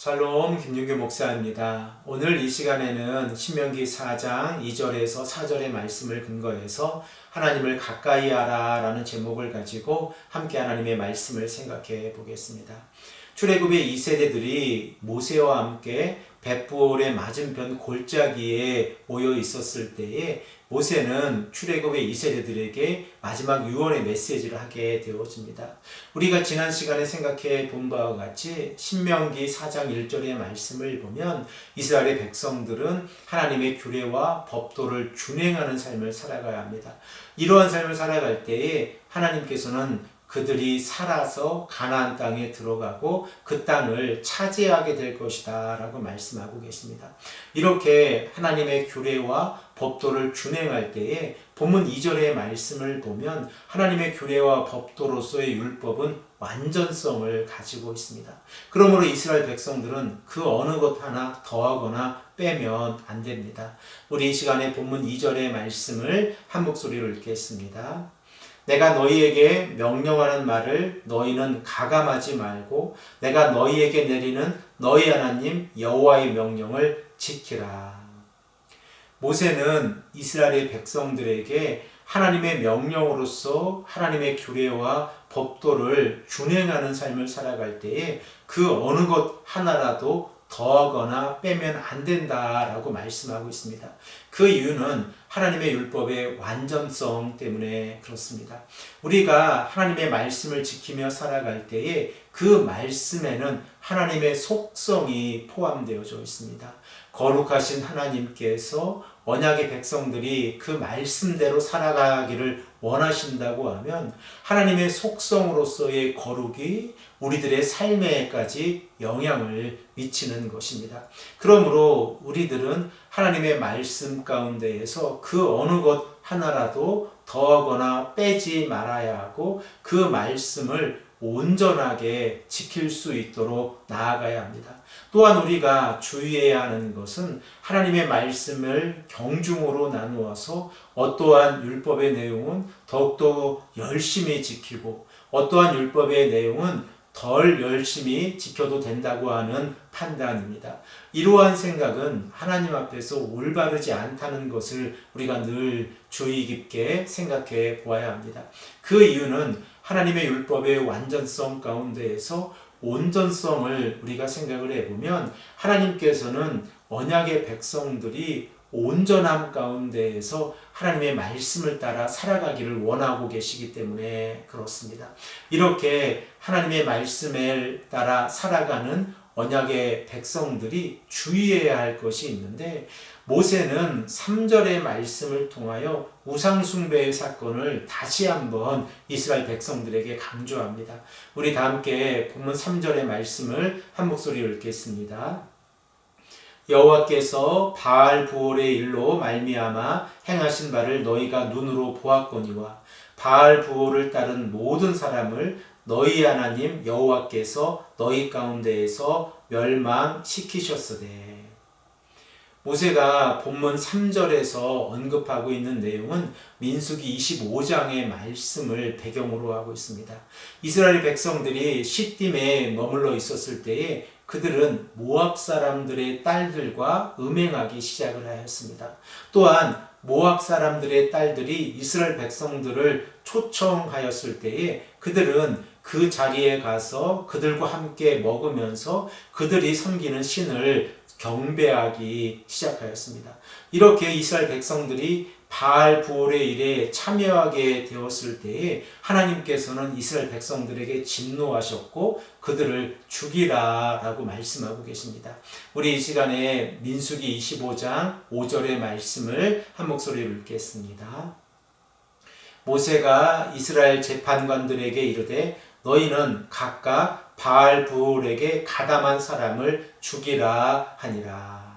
샬롬 김윤규 목사입니다. 오늘 이 시간에는 신명기 4장 2절에서 4절의 말씀을 근거해서 하나님을 가까이 하라 라는 제목을 가지고 함께 하나님의 말씀을 생각해 보겠습니다. 출애굽의 2세대들이 모세와 함께 벳부올의 맞은편 골짜기에 모여 있었을 때에 모세는 출애굽의 2세대들에게 마지막 유언의 메시지를 하게 되어집니다. 우리가 지난 시간에 생각해 본 바와 같이 신명기 4장 1절의 말씀을 보면 이스라엘의 백성들은 하나님의 규례와 법도를 준행하는 삶을 살아가야 합니다. 이러한 삶을 살아갈 때에 하나님께서는 그들이 살아서 가나안 땅에 들어가고 그 땅을 차지하게 될 것이다 라고 말씀하고 계십니다. 이렇게 하나님의 규례와 법도를 준행할 때에 본문 2절의 말씀을 보면 하나님의 규례와 법도로서의 율법은 완전성을 가지고 있습니다. 그러므로 이스라엘 백성들은 그 어느 것 하나 더하거나 빼면 안 됩니다. 우리 이 시간에 본문 2절의 말씀을 한 목소리로 읽겠습니다. 내가 너희에게 명령하는 말을 너희는 가감하지 말고 내가 너희에게 내리는 너희 하나님 여호와의 명령을 지키라. 모세는 이스라엘의 백성들에게 하나님의 명령으로서 하나님의 규례와 법도를 준행하는 삶을 살아갈 때에 그 어느 것 하나라도 더하거나 빼면 안 된다라고 말씀하고 있습니다. 그 이유는 하나님의 율법의 완전성 때문에 그렇습니다. 우리가 하나님의 말씀을 지키며 살아갈 때에 그 말씀에는 하나님의 속성이 포함되어져 있습니다. 거룩하신 하나님께서 언약의 백성들이 그 말씀대로 살아가기를 원하신다고 하면 하나님의 속성으로서의 거룩이 우리들의 삶에까지 영향을 미치는 것입니다. 그러므로 우리들은 하나님의 말씀 가운데에서 그 어느 것 하나라도 더하거나 빼지 말아야 하고 그 말씀을 온전하게 지킬 수 있도록 나아가야 합니다. 또한 우리가 주의해야 하는 것은 하나님의 말씀을 경중으로 나누어서 어떠한 율법의 내용은 더욱더 열심히 지키고 어떠한 율법의 내용은 덜 열심히 지켜도 된다고 하는 판단입니다. 이러한 생각은 하나님 앞에서 올바르지 않다는 것을 우리가 늘 주의 깊게 생각해 보아야 합니다. 그 이유는 하나님의 율법의 완전성 가운데에서 온전성을 우리가 생각을 해보면 하나님께서는 언약의 백성들이 온전함 가운데에서 하나님의 말씀을 따라 살아가기를 원하고 계시기 때문에 그렇습니다. 이렇게 하나님의 말씀을 따라 살아가는 언약의 백성들이 주의해야 할 것이 있는데 모세는 3절의 말씀을 통하여 우상숭배의 사건을 다시 한번 이스라엘 백성들에게 강조합니다. 우리 다 함께 본문 3절의 말씀을 한 목소리로 읽겠습니다. 여호와께서 바알부올의 일로 말미암아 행하신 바를 너희가 눈으로 보았거니와 바알부올을 따른 모든 사람을 너희 하나님 여호와께서 너희 가운데에서 멸망시키셨으되. 모세가 본문 3절에서 언급하고 있는 내용은 민수기 25장의 말씀을 배경으로 하고 있습니다. 이스라엘 백성들이 시딤에 머물러 있었을 때에 그들은 모압 사람들의 딸들과 음행하기 시작을 하였습니다. 또한 모압 사람들의 딸들이 이스라엘 백성들을 초청하였을 때에 그들은 그 자리에 가서 그들과 함께 먹으면서 그들이 섬기는 신을 경배하기 시작하였습니다. 이렇게 이스라엘 백성들이 바알부올의 일에 참여하게 되었을 때에 하나님께서는 이스라엘 백성들에게 진노하셨고 그들을 죽이라 라고 말씀하고 계십니다. 우리 이 시간에 민수기 25장 5절의 말씀을 한 목소리로 읽겠습니다. 모세가 이스라엘 재판관들에게 이르되 너희는 각각 바알부올에게 가담한 사람을 죽이라 하니라.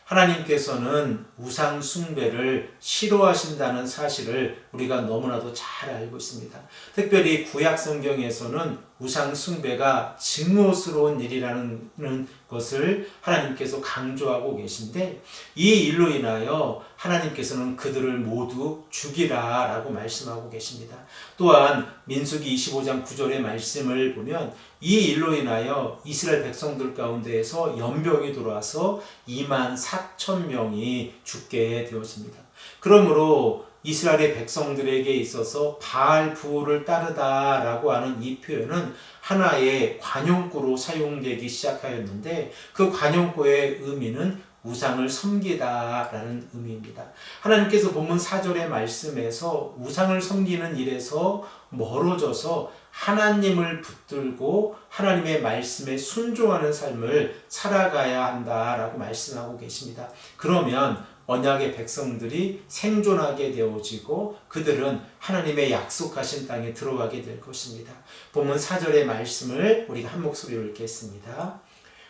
하나님께서는 우상 숭배를 싫어하신다는 사실을 우리가 너무나도 잘 알고 있습니다. 특별히 구약 성경에서는 우상 숭배가 증오스러운 일이라는 것을 하나님께서 강조하고 계신데, 이 일로 인하여 하나님께서는 그들을 모두 죽이라 라고 말씀하고 계십니다. 또한 민수기 25장 9절의 말씀을 보면 이 일로 인하여 이스라엘 백성들 가운데에서 연병이 들어와서 2만 4천 명이 죽게 되었습니다. 그러므로 이스라엘의 백성들에게 있어서 바알 부호를 따르다라고 하는 이 표현은 하나의 관용구로 사용되기 시작하였는데, 그 관용구의 의미는 우상을 섬기다라는 의미입니다. 하나님께서 본문 4절의 말씀에서 우상을 섬기는 일에서 멀어져서 하나님을 붙들고 하나님의 말씀에 순종하는 삶을 살아가야 한다라고 말씀하고 계십니다. 그러면 언약의 백성들이 생존하게 되어지고 그들은 하나님의 약속하신 땅에 들어가게 될 것입니다. 본문 4절의 말씀을 우리가 한 목소리로 읽겠습니다.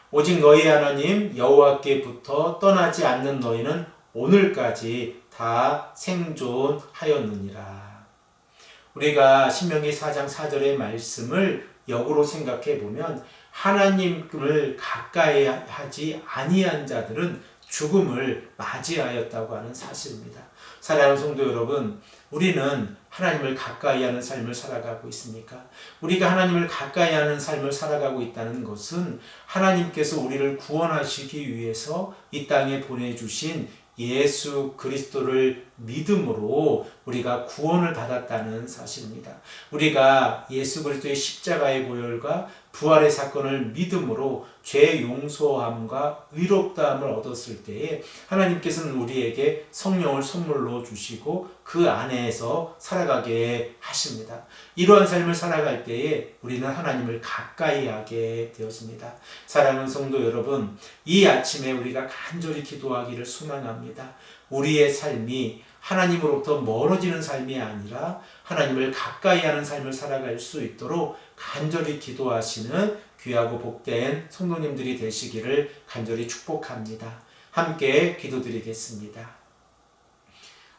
오직 너희 하나님 여호와께부터 떠나지 않는 너희는 오늘까지 다 생존하였느니라. 우리가 신명기 4장 4절의 말씀을 역으로 생각해 보면 하나님을 가까이 하지 아니한 자들은 죽음을 맞이하였다고 하는 사실입니다. 사랑하는 성도 여러분, 우리는 하나님을 가까이 하는 삶을 살아가고 있습니까? 우리가 하나님을 가까이 하는 삶을 살아가고 있다는 것은 하나님께서 우리를 구원하시기 위해서 이 땅에 보내주신 예수 그리스도를 믿음으로 우리가 구원을 받았다는 사실입니다. 우리가 예수 그리스도의 십자가의 보혈과 부활의 사건을 믿음으로 죄 용서함과 의롭다함을 얻었을 때에 하나님께서는 우리에게 성령을 선물로 주시고 그 안에서 살아가게 하십니다. 이러한 삶을 살아갈 때에 우리는 하나님을 가까이 하게 되었습니다. 사랑하는 성도 여러분, 이 아침에 우리가 간절히 기도하기를 소망합니다. 우리의 삶이 하나님으로부터 멀어지는 삶이 아니라 하나님을 가까이 하는 삶을 살아갈 수 있도록 간절히 기도하시는 귀하고 복된 성도님들이 되시기를 간절히 축복합니다. 함께 기도드리겠습니다.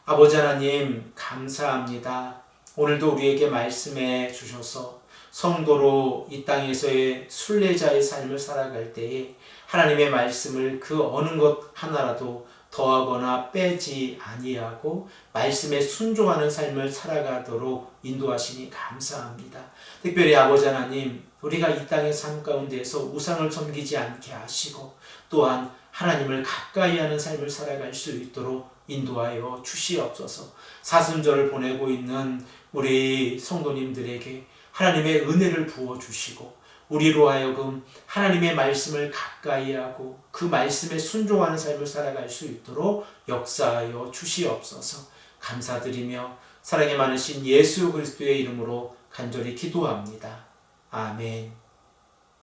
아버지 하나님, 감사합니다. 오늘도 우리에게 말씀해 주셔서 성도로 이 땅에서의 순례자의 삶을 살아갈 때에 하나님의 말씀을 그 어느 것 하나라도 더하거나 빼지 아니하고 말씀에 순종하는 삶을 살아가도록 인도하시니 감사합니다. 특별히 아버지 하나님, 우리가 이 땅의 삶 가운데에서 우상을 섬기지 않게 하시고 또한 하나님을 가까이 하는 삶을 살아갈 수 있도록 인도하여 주시옵소서. 사순절을 보내고 있는 우리 성도님들에게 하나님의 은혜를 부어주시고 우리로 하여금 하나님의 말씀을 가까이 하고 그 말씀에 순종하는 삶을 살아갈 수 있도록 역사하여 주시옵소서. 감사드리며 사랑이 많으신 예수 그리스도의 이름으로 간절히 기도합니다. 아멘.